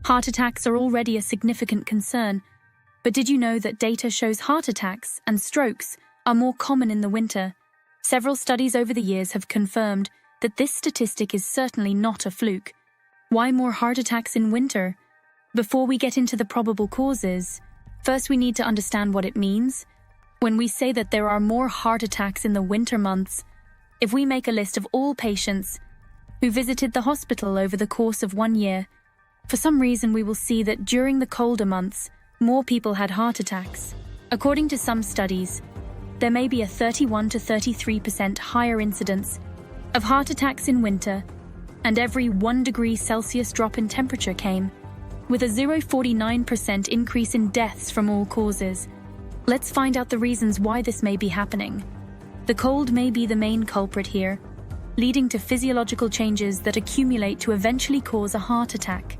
Heart attacks are already a significant concern, but did you know that data shows heart attacks and strokes are more common in the winter? Several studies over the years have confirmed that this statistic is certainly not a fluke. Why more heart attacks in winter? Before we get into the probable causes, first we need to understand what it means. When we say that there are more heart attacks in the winter months, if we make a list of all patients who visited the hospital over the course of 1 year, for some reason we will see that during the colder months, more people had heart attacks. According to some studies, there may be a 31 to 33% higher incidence of heart attacks in winter, and every 1 degree Celsius drop in temperature came with a 0.49% increase in deaths from all causes. Let's find out the reasons why this may be happening. The cold may be the main culprit here, leading to physiological changes that accumulate to eventually cause a heart attack.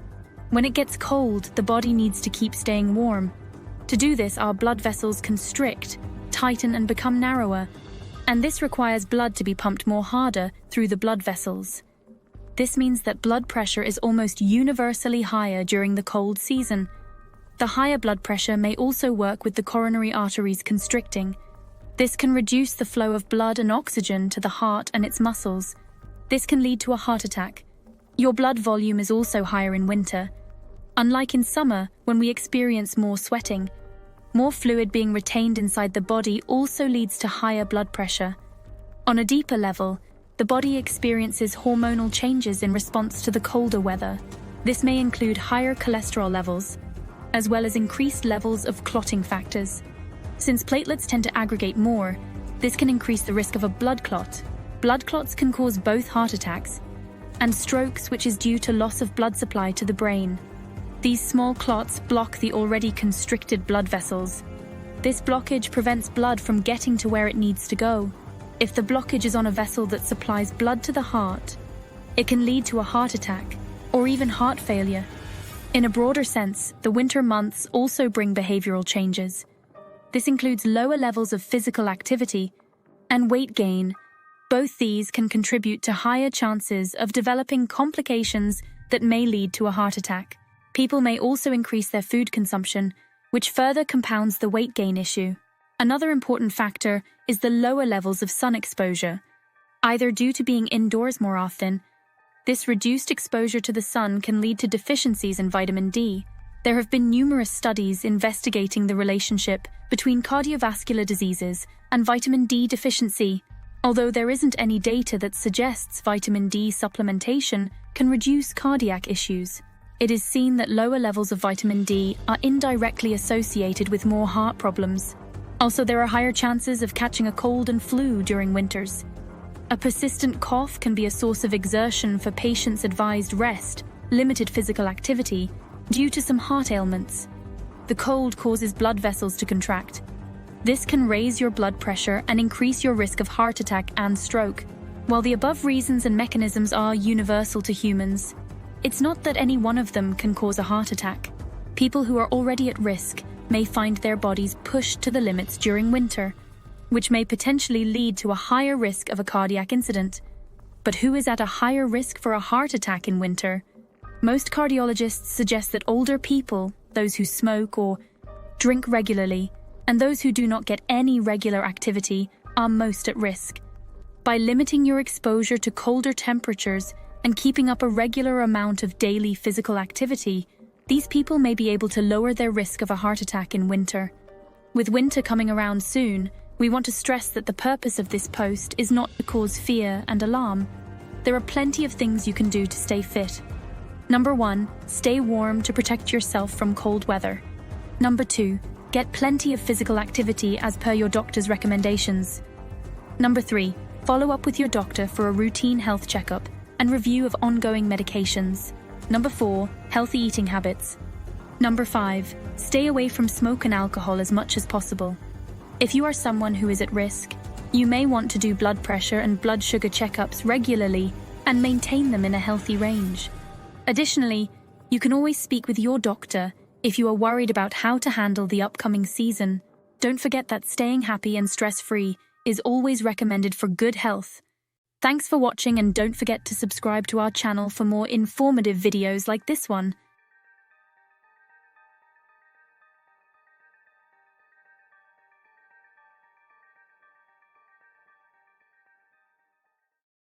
When it gets cold, the body needs to keep staying warm. To do this, our blood vessels constrict, tighten, and become narrower, and this requires blood to be pumped more harder through the blood vessels. This means that blood pressure is almost universally higher during the cold season. The higher blood pressure may also work with the coronary arteries constricting. This can reduce the flow of blood and oxygen to the heart and its muscles. This can lead to a heart attack. Your blood volume is also higher in winter. Unlike in summer, when we experience more sweating, more fluid being retained inside the body also leads to higher blood pressure. On a deeper level, the body experiences hormonal changes in response to the colder weather. This may include higher cholesterol levels, as well as increased levels of clotting factors. Since platelets tend to aggregate more, this can increase the risk of a blood clot. Blood clots can cause both heart attacks and strokes, which is due to loss of blood supply to the brain. These small clots block the already constricted blood vessels. This blockage prevents blood from getting to where it needs to go. If the blockage is on a vessel that supplies blood to the heart, it can lead to a heart attack or even heart failure. In a broader sense, the winter months also bring behavioral changes. This includes lower levels of physical activity and weight gain. Both these can contribute to higher chances of developing complications that may lead to a heart attack. People may also increase their food consumption, which further compounds the weight gain issue. Another important factor is the lower levels of sun exposure. Either due to being indoors more often, this reduced exposure to the sun can lead to deficiencies in vitamin D. There have been numerous studies investigating the relationship between cardiovascular diseases and vitamin D deficiency. Although there isn't any data that suggests vitamin D supplementation can reduce cardiac issues, it is seen that lower levels of vitamin D are indirectly associated with more heart problems. Also, there are higher chances of catching a cold and flu during winters. A persistent cough can be a source of exertion for patients advised rest, limited physical activity, due to some heart ailments. The cold causes blood vessels to contract. This can raise your blood pressure and increase your risk of heart attack and stroke. While the above reasons and mechanisms are universal to humans, it's not that any one of them can cause a heart attack. People who are already at risk may find their bodies pushed to the limits during winter, which may potentially lead to a higher risk of a cardiac incident. But who is at a higher risk for a heart attack in winter? Most cardiologists suggest that older people, those who smoke or drink regularly, and those who do not get any regular activity are most at risk. By limiting your exposure to colder temperatures and keeping up a regular amount of daily physical activity, these people may be able to lower their risk of a heart attack in winter. With winter coming around soon, we want to stress that the purpose of this post is not to cause fear and alarm. There are plenty of things you can do to stay fit. Number 1, stay warm to protect yourself from cold weather. Number 2, get plenty of physical activity as per your doctor's recommendations. Number 3, follow up with your doctor for a routine health checkup and review of ongoing medications. Number 4, healthy eating habits. Number 5, stay away from smoke and alcohol as much as possible. If you are someone who is at risk, you may want to do blood pressure and blood sugar checkups regularly and maintain them in a healthy range. Additionally, you can always speak with your doctor if you are worried about how to handle the upcoming season. Don't forget that staying happy and stress-free is always recommended for good health. Thanks for watching, and don't forget to subscribe to our channel for more informative videos like this one.